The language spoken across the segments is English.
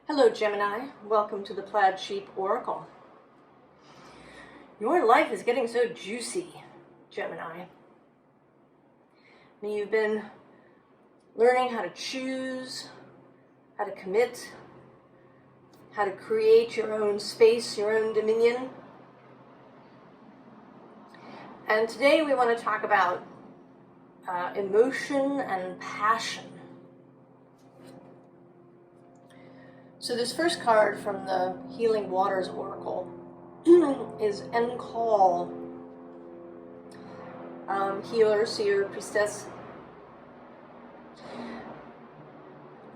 Hello, Gemini. Welcome to the Plaid Sheep Oracle. Your life is getting so juicy, Gemini. You've been learning how to choose, how to commit, how to create your own space, your own dominion. And today we want to talk about emotion and passion. So this first card from the Healing Waters Oracle is Call. Healer, seer, priestess.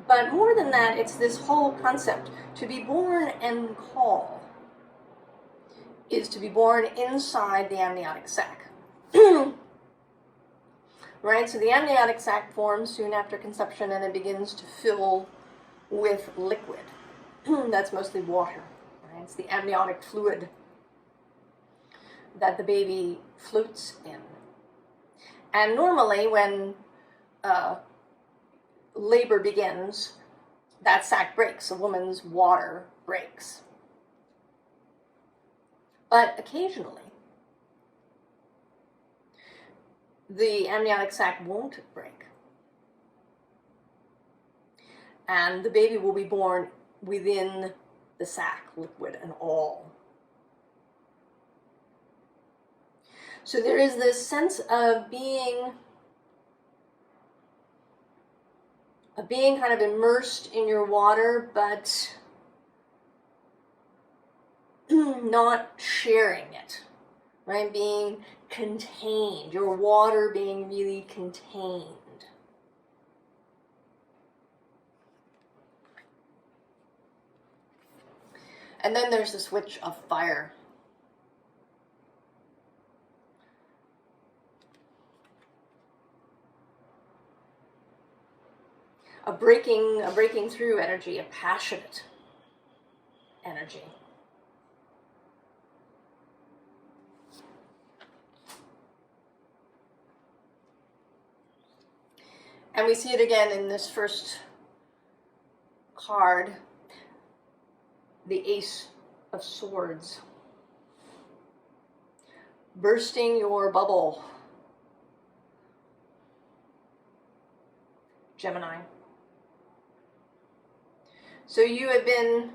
But more than that, it's this whole concept. To be born Call is to be born inside the amniotic sac. Right? So the amniotic sac forms soon after conception and it begins to fill with liquid. That's mostly water. Right? It's the amniotic fluid that the baby floats in. And normally when labor begins, that sac breaks. A woman's water breaks. But occasionally, the amniotic sac won't break. And the baby will be born within the sac, liquid and all. So there is this sense of being kind of immersed in your water, but not sharing it, right? Being contained, your water being really contained. And then there's the switch of fire. A breaking through energy, a passionate energy. And we see it again in this first card, the Ace of Swords. Bursting your bubble, Gemini. So you've been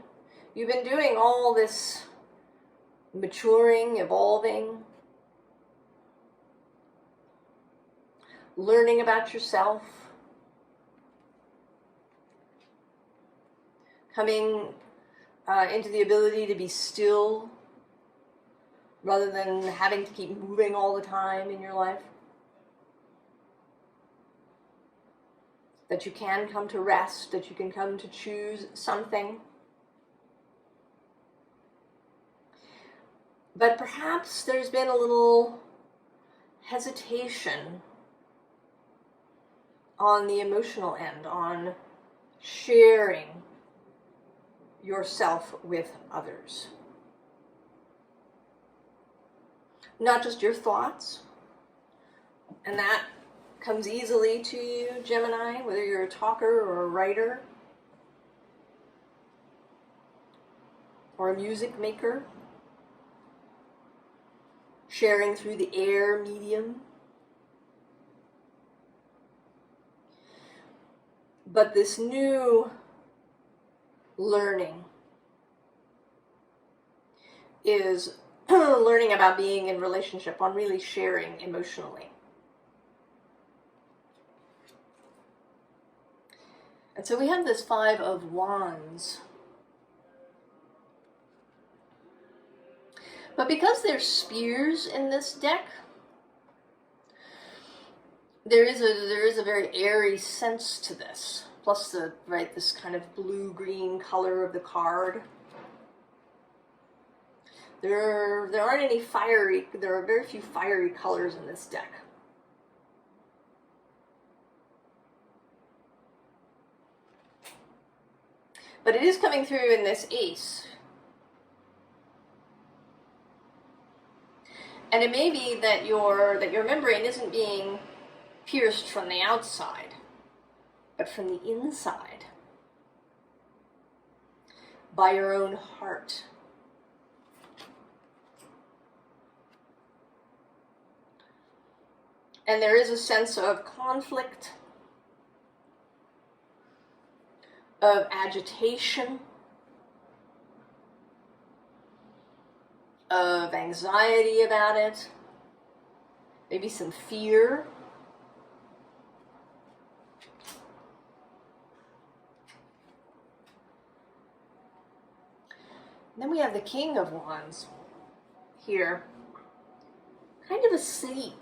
doing all this maturing, evolving, learning about yourself, coming into the ability to be still rather than having to keep moving all the time in your life. That you can come to rest, that you can come to choose something. But perhaps there's been a little hesitation on the emotional end, on sharing yourself with others. Not just your thoughts, and that comes easily to you, Gemini, whether you're a talker or a writer or a music maker, sharing through the air medium. But this new learning is learning about being in relationship, on really sharing emotionally. And so we have this Five of Wands. But because there's spears in this deck, there is a very airy sense to this. Plus this kind of blue-green color of the card. There are very few fiery colors in this deck. But it is coming through in this Ace. And it may be that your membrane isn't being pierced from the outside, but from the inside. by your own heart. And there is a sense of conflict, of agitation, of anxiety about it, maybe some fear. And then we have the King of Wands here, kind of asleep.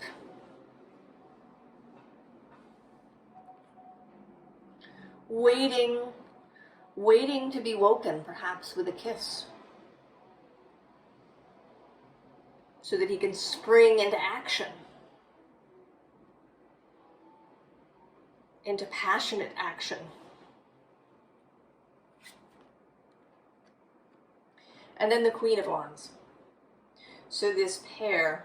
Waiting to be woken, perhaps with a kiss, so that he can spring into action, into passionate action. And then the Queen of Wands. So this pair.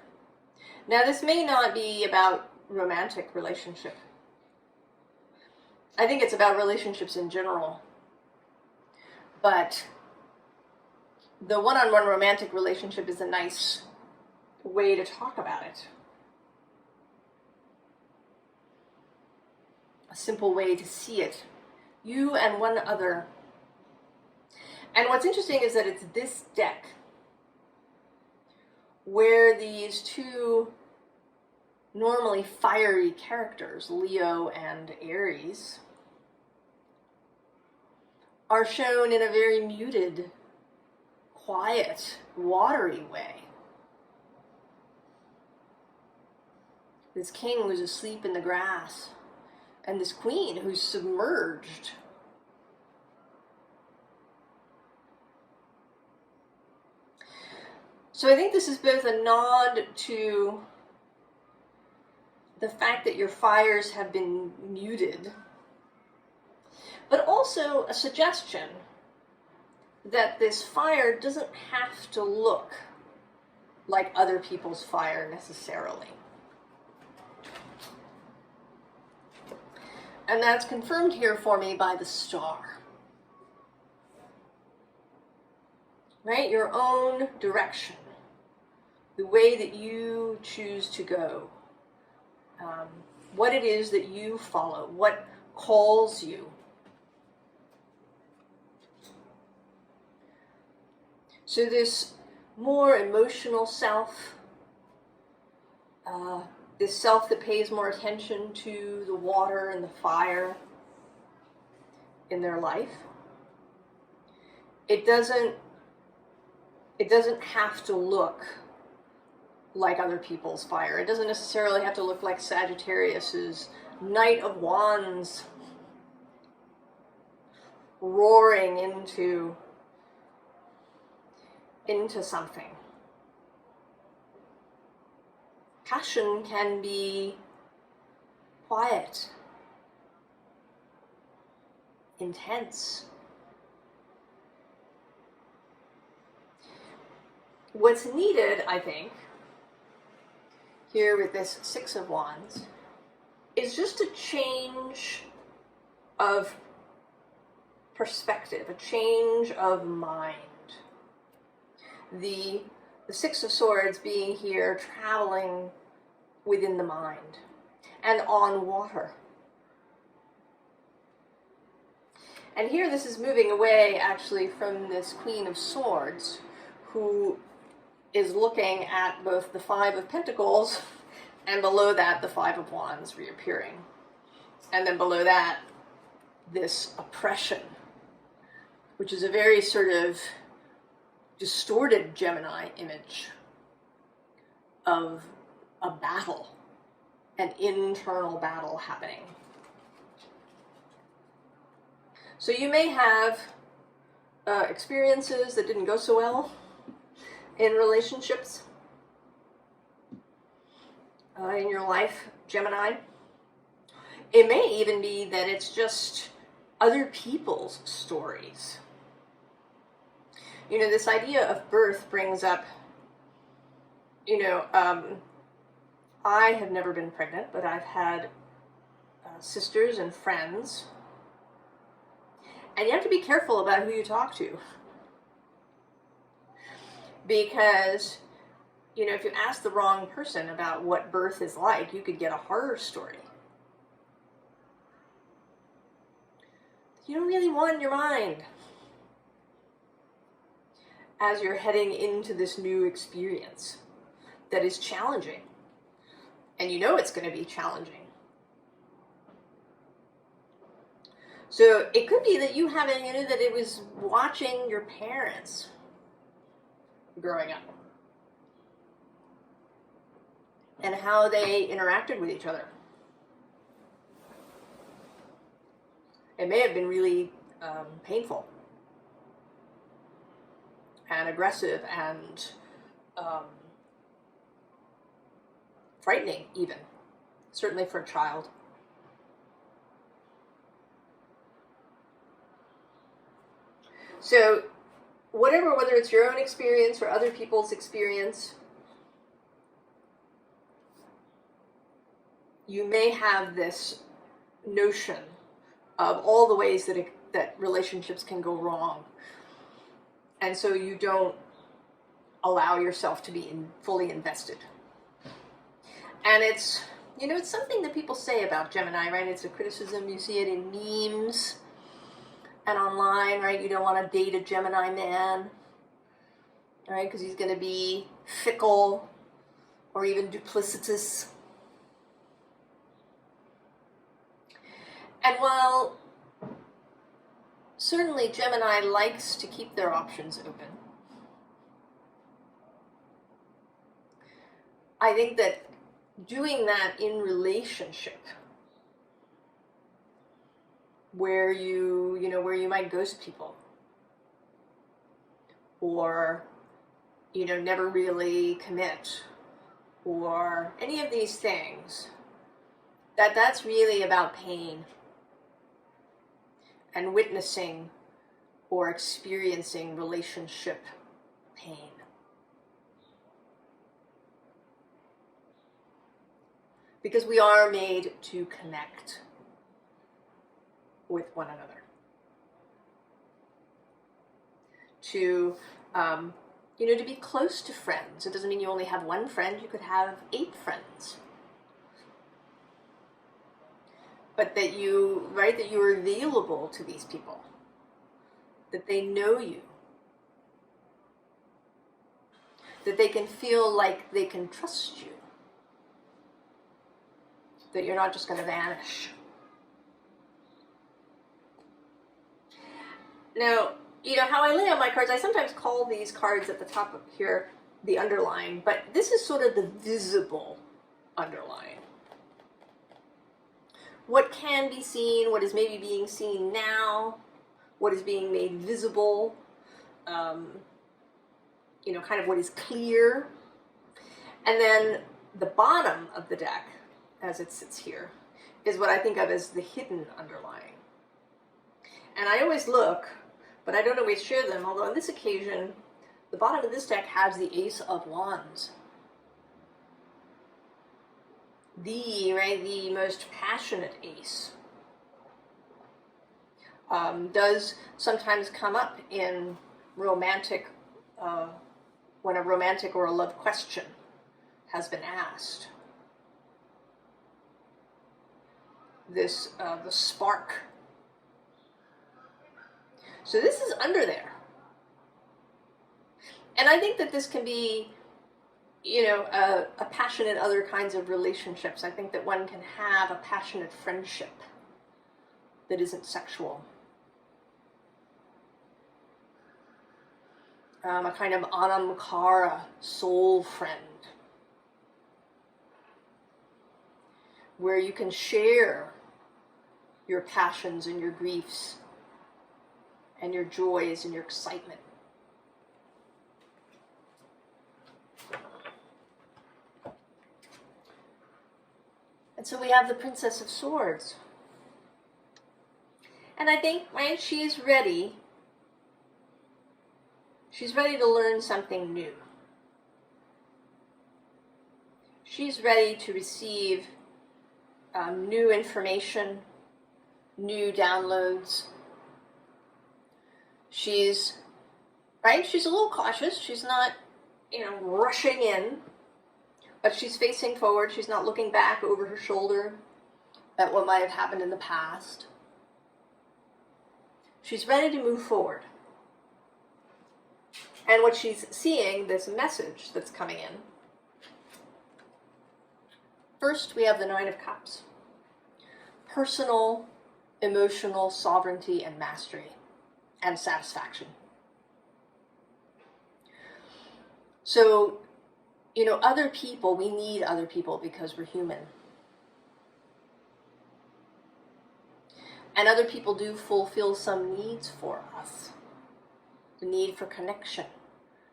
Now this may not be about romantic relationship. I think it's about relationships in general. But the one-on-one romantic relationship is a nice way to talk about it. A simple way to see it. You and one other. And what's interesting is that it's this deck where these two normally fiery characters, Leo and Aries, are shown in a very muted, quiet, watery way. This king who's asleep in the grass, and this queen who's submerged. So I think this is both a nod to the fact that your fires have been muted, but also a suggestion that this fire doesn't have to look like other people's fire necessarily. And that's confirmed here for me by the star. Right? Your own direction. The way that you choose to go. What it is that you follow. What calls you. So this more emotional self, this self that pays more attention to the water and the fire in their life, it doesn't have to look like other people's fire. It doesn't necessarily have to look like Sagittarius's Knight of Wands roaring into something. Passion can be quiet, intense. What's needed, I think, here with this Six of Wands, is just a change of perspective, a change of mind. The Six of Swords being here, traveling within the mind and on water. And here this is moving away actually from this Queen of Swords, who is looking at both the Five of Pentacles and below that the Five of Wands reappearing. And then below that, this oppression, which is a very sort of distorted Gemini image of a battle, an internal battle happening. So you may have experiences that didn't go so well in relationships in your life, Gemini. It may even be that it's just other people's stories. You know, this idea of birth brings up, I have never been pregnant, but I've had sisters and friends. And you have to be careful about who you talk to Because, you know, if you ask the wrong person about what birth is like, you could get a horror story. You don't really want in your mind as you're heading into this new experience that is challenging. And you know it's going to be challenging. So it could be that you haven't, you know, that it was watching your parents growing up and how they interacted with each other. It may have been really painful and aggressive and frightening even, certainly for a child. So whether it's your own experience or other people's experience, you may have this notion of all the ways that relationships can go wrong. And so you don't allow yourself to be fully invested. And it's, you know, it's something that people say about Gemini, right? It's a criticism. You see it in memes and online, right? You don't want to date a Gemini man, right? Because he's going to be fickle or even duplicitous. And while certainly Gemini likes to keep their options open, I think that doing that in relationship, where you might ghost people, or, you know, never really commit, or any of these things, that's really about pain and witnessing or experiencing relationship pain. Because we are made to connect with one another. To, to be close to friends. It doesn't mean you only have one friend, you could have 8 friends. But that you're available to these people. That they know you. That they can feel like they can trust you. That you're not just going to vanish. Now, you know, how I lay out my cards, I sometimes call these cards at the top of here the underlying, but this is sort of the visible underlying. What can be seen, what is maybe being seen now, what is being made visible, kind of what is clear. And then the bottom of the deck, as it sits here, is what I think of as the hidden underlying. And I always look, but I don't always share them, although on this occasion, the bottom of this deck has the Ace of Wands. The most passionate ace. Does sometimes come up in romantic, when a romantic or a love question has been asked. The spark. So this is under there. And I think that this can be, a passion in other kinds of relationships. I think that one can have a passionate friendship that isn't sexual. A kind of Anam Cara soul friend, where you can share your passions and your griefs and your joys and your excitement. And so we have the Princess of Swords. And I think, right, she's ready. She's ready to learn something new. She's ready to receive new information, new downloads. She's a little cautious. She's not rushing in, but she's facing forward. She's not looking back over her shoulder at what might have happened in the past. She's ready to move forward. And what she's seeing, this message that's coming in. First, we have the Nine of Cups. Personal, emotional sovereignty and mastery and satisfaction. So, other people, we need other people because we're human. And other people do fulfill some needs for us. The need for connection,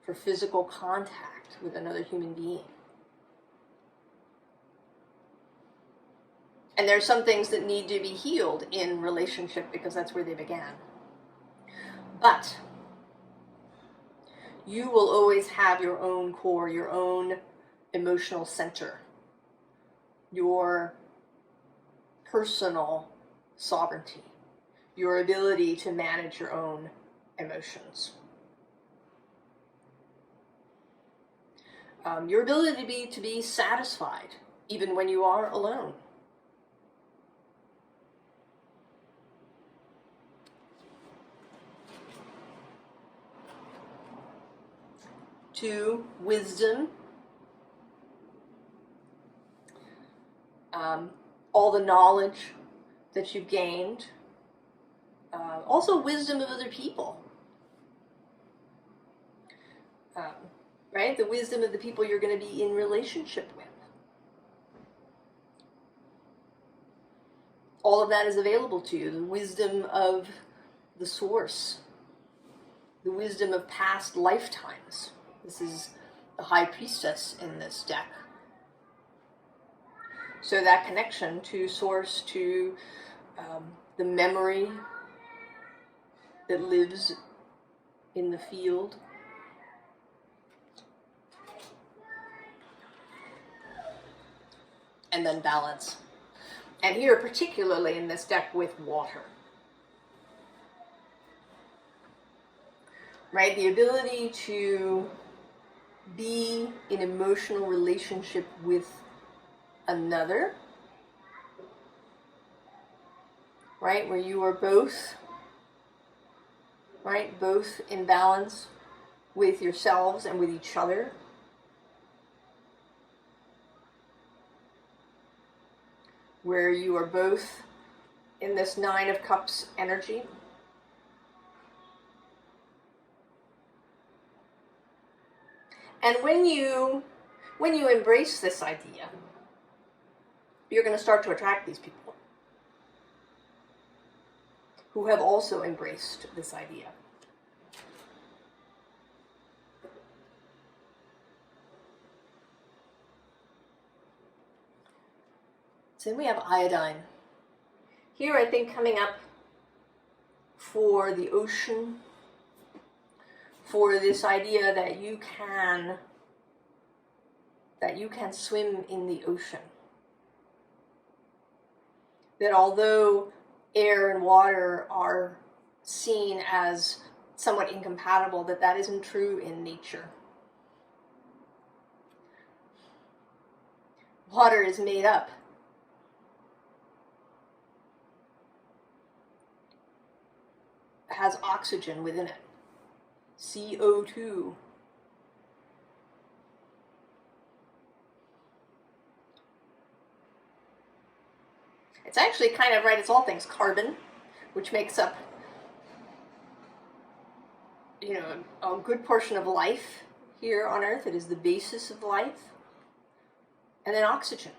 for physical contact with another human being. And there's some things that need to be healed in relationship because that's where they began. But you will always have your own core, your own emotional center, your personal sovereignty, your ability to manage your own emotions. Your ability to be satisfied even when you are alone. Two, wisdom. All the knowledge that you've gained. Also wisdom of other people. Right? The wisdom of the people you're going to be in relationship with. All of that is available to you. The wisdom of the source. The wisdom of past lifetimes. This is the High Priestess in this deck. So that connection to source, to the memory that lives in the field. And then balance. And here, particularly in this deck, with water. Right? The ability to be in emotional relationship with another. Right? Where you are both, right? Both in balance with yourselves and with each other. Where you are both in this Nine of Cups energy. And when you embrace this idea, you're going to start to attract these people who have also embraced this idea. So then we have iodine. Here I think coming up for the ocean, for this idea that you can swim in the ocean. That although air and water are seen as somewhat incompatible, that isn't true in nature. Water is made up has oxygen within it. CO2. It's actually kind of, right, it's all things carbon, which makes up, a good portion of life here on Earth. It is the basis of life. And then oxygen.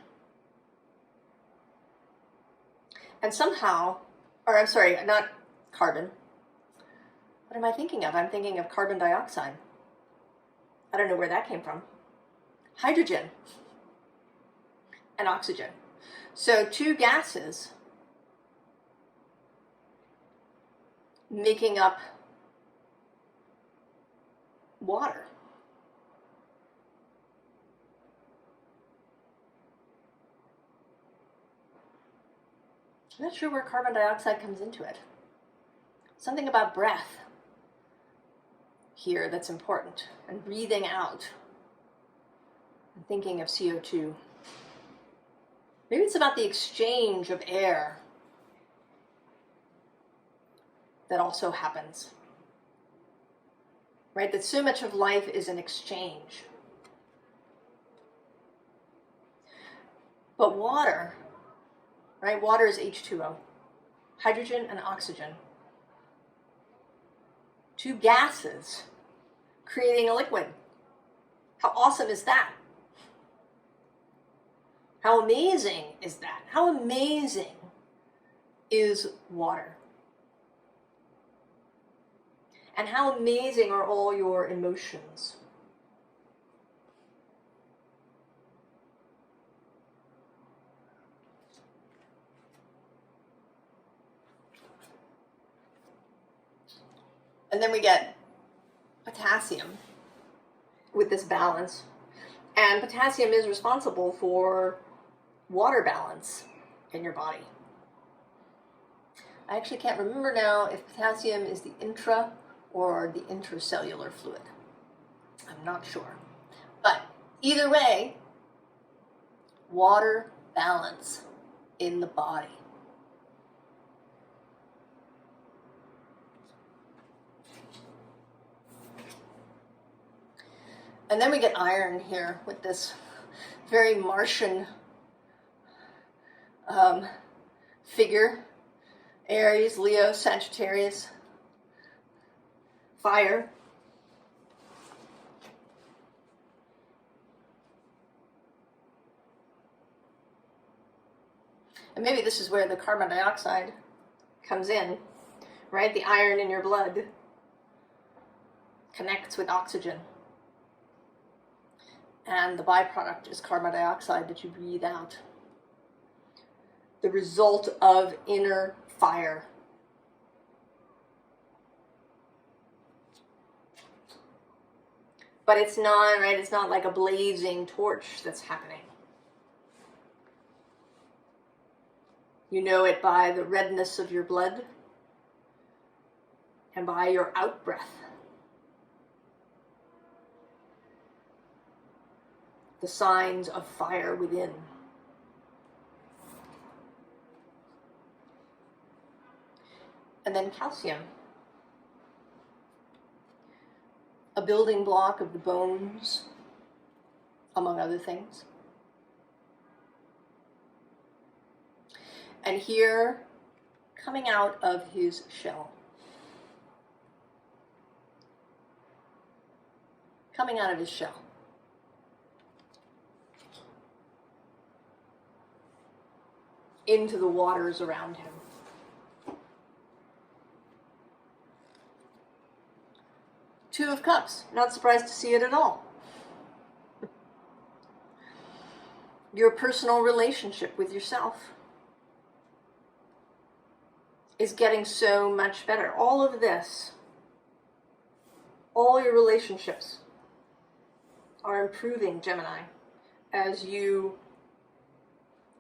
And somehow, or I'm sorry, not carbon. What am I thinking of? I'm thinking of carbon dioxide. I don't know where that came from. Hydrogen and oxygen. So two gases making up water. I'm not sure where carbon dioxide comes into it. Something about breath here that's important, and breathing out I'm thinking of CO2. Maybe it's about the exchange of air that also happens. Right? That so much of life is an exchange. But water, right? Water is H2O, hydrogen and oxygen. Two gases creating a liquid. How awesome is that? How amazing is that? How amazing is water? And how amazing are all your emotions? And then we get potassium with this balance. And potassium is responsible for water balance in your body. I actually can't remember now if potassium is the intra or the intracellular fluid. I'm not sure. But either way, water balance in the body. And then we get iron here with this very Martian figure. Aries, Leo, Sagittarius, fire. And maybe this is where the carbon dioxide comes in, right? The iron in your blood connects with oxygen. And the byproduct is carbon dioxide that you breathe out. The result of inner fire. But it's not, right? It's not like a blazing torch that's happening. You know it by the redness of your blood and by your out-breath. The signs of fire within. And then calcium, a building block of the bones, among other things. And here, coming out of his shell. Coming out of his shell. Into the waters around him. Two of Cups, not surprised to see it at all. Your personal relationship with yourself is getting so much better. All of this, all your relationships are improving, Gemini, as you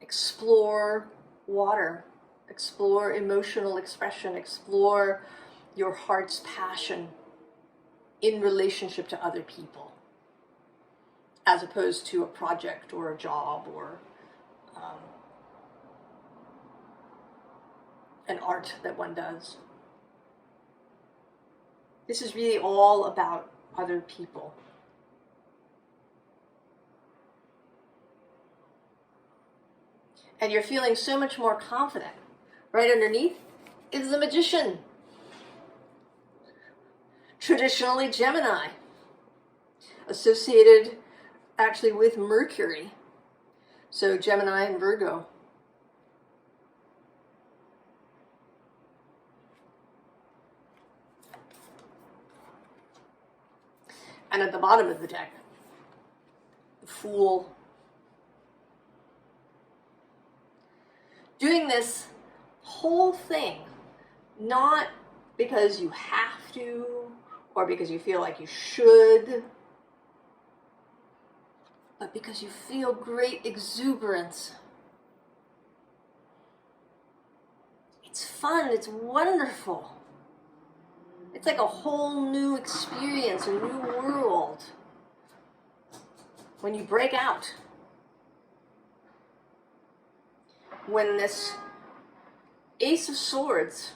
explore water, explore emotional expression, explore your heart's passion in relationship to other people, as opposed to a project or a job or an art that one does. This is really all about other people. And you're feeling so much more confident. Right underneath is the Magician. Traditionally Gemini, associated actually with Mercury. So Gemini and Virgo. And at the bottom of the deck, the Fool. Doing this whole thing, not because you have to, or because you feel like you should, but because you feel great exuberance. It's fun, it's wonderful. It's like a whole new experience, a new world. when you break out, when this Ace of Swords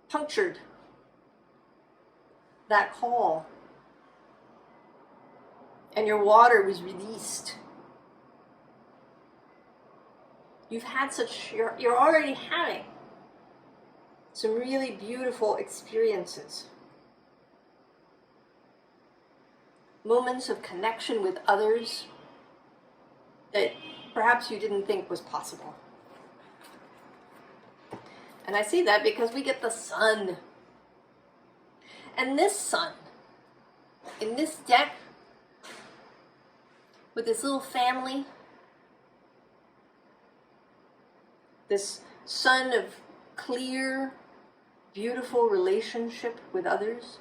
punctured that call and your water was released, you're already having some really beautiful experiences. Moments of connection with others that perhaps you didn't think was possible. And I see that because we get the sun. And this sun, in this deck, with this little family, this sun of clear, beautiful relationship with others.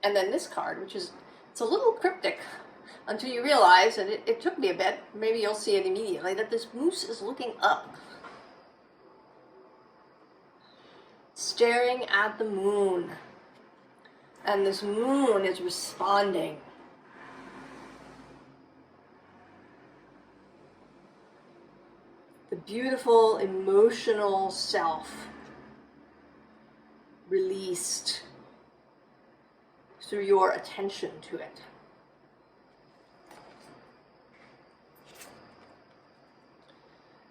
And then this card, which is, it's a little cryptic until you realize, and it took me a bit, maybe you'll see it immediately, that this moose is looking up, staring at the moon. And this moon is responding. The beautiful emotional self released through your attention to it.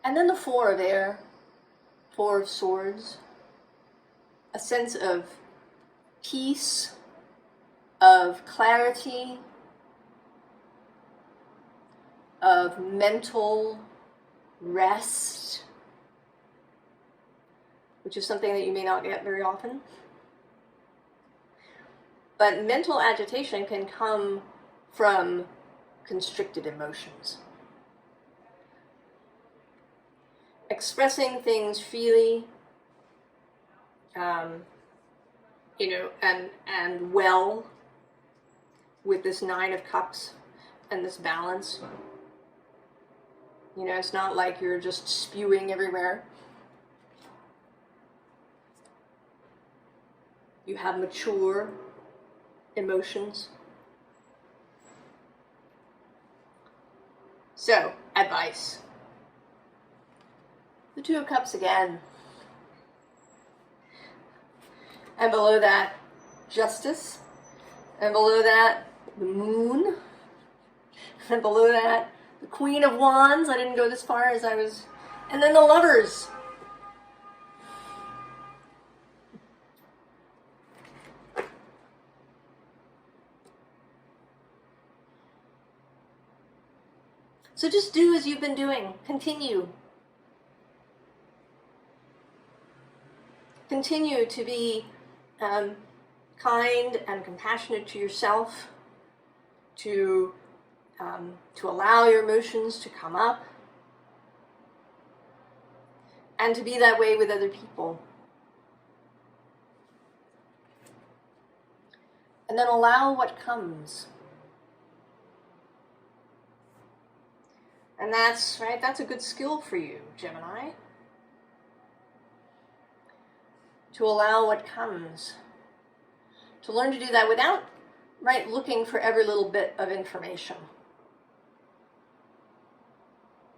And then the Four of Air, Four of Swords, a sense of peace, of clarity, of mental rest, which is something that you may not get very often. But mental agitation can come from constricted emotions. Expressing things freely, and well, with this Nine of Cups and this balance. It's not like you're just spewing everywhere. You have mature emotions. So, advice. The Two of Cups again. And below that, Justice. And below that, the Moon. And below that, the Queen of Wands. I didn't go this far as I was. And then the Lovers. So just do as you've been doing. Continue. Continue to be kind and compassionate to yourself, to allow your emotions to come up, and to be that way with other people. And then allow what comes. And that's a good skill for you, Gemini. To allow what comes. To learn to do that without, looking for every little bit of information.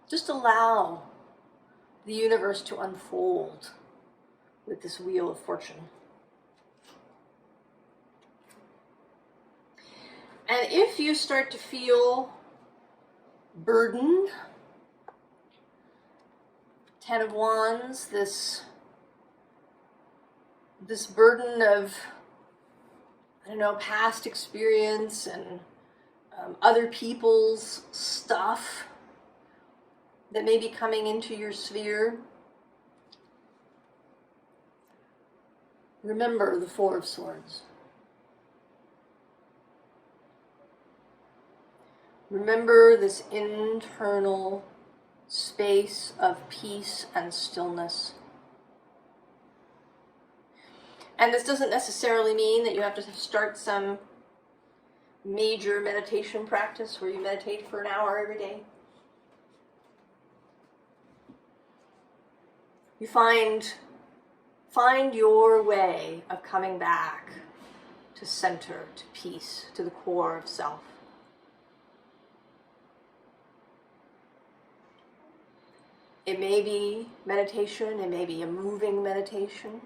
Just allow the universe to unfold with this Wheel of Fortune. And if you start to feel burdened, Ten of Wands, this burden of, past experience and other people's stuff that may be coming into your sphere. Remember the Four of Swords. Remember this internal space of peace and stillness. And this doesn't necessarily mean that you have to start some major meditation practice where you meditate for an hour every day. You find your way of coming back to center, to peace, to the core of self. It may be meditation, it may be a moving meditation.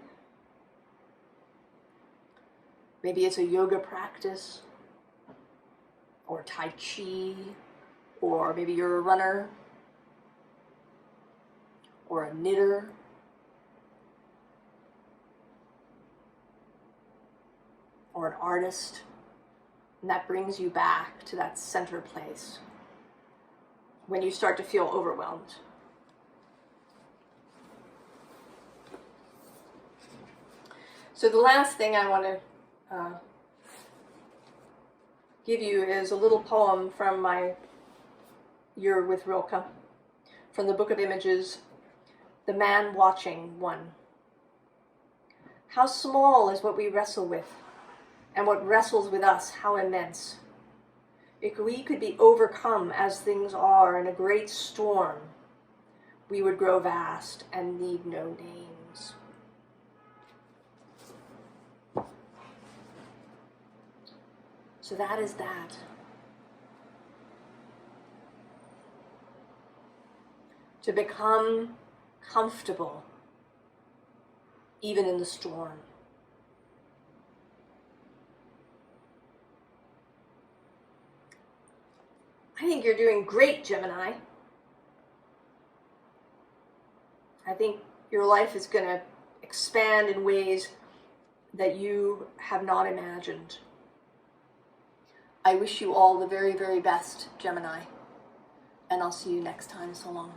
Maybe it's a yoga practice, or Tai Chi, or maybe you're a runner, or a knitter. Or an artist, and that brings you back to that center place when you start to feel overwhelmed. So the last thing I want to give you is a little poem from my Year with Rilke, from the Book of Images, The Man Watching One. How small is what we wrestle with, and what wrestles with us, how immense. If we could be overcome as things are in a great storm, we would grow vast and need no names. So that is that. To become comfortable, even in the storm. I think you're doing great, Gemini. I think your life is going to expand in ways that you have not imagined. I wish you all the very, very best, Gemini. And I'll see you next time. So long.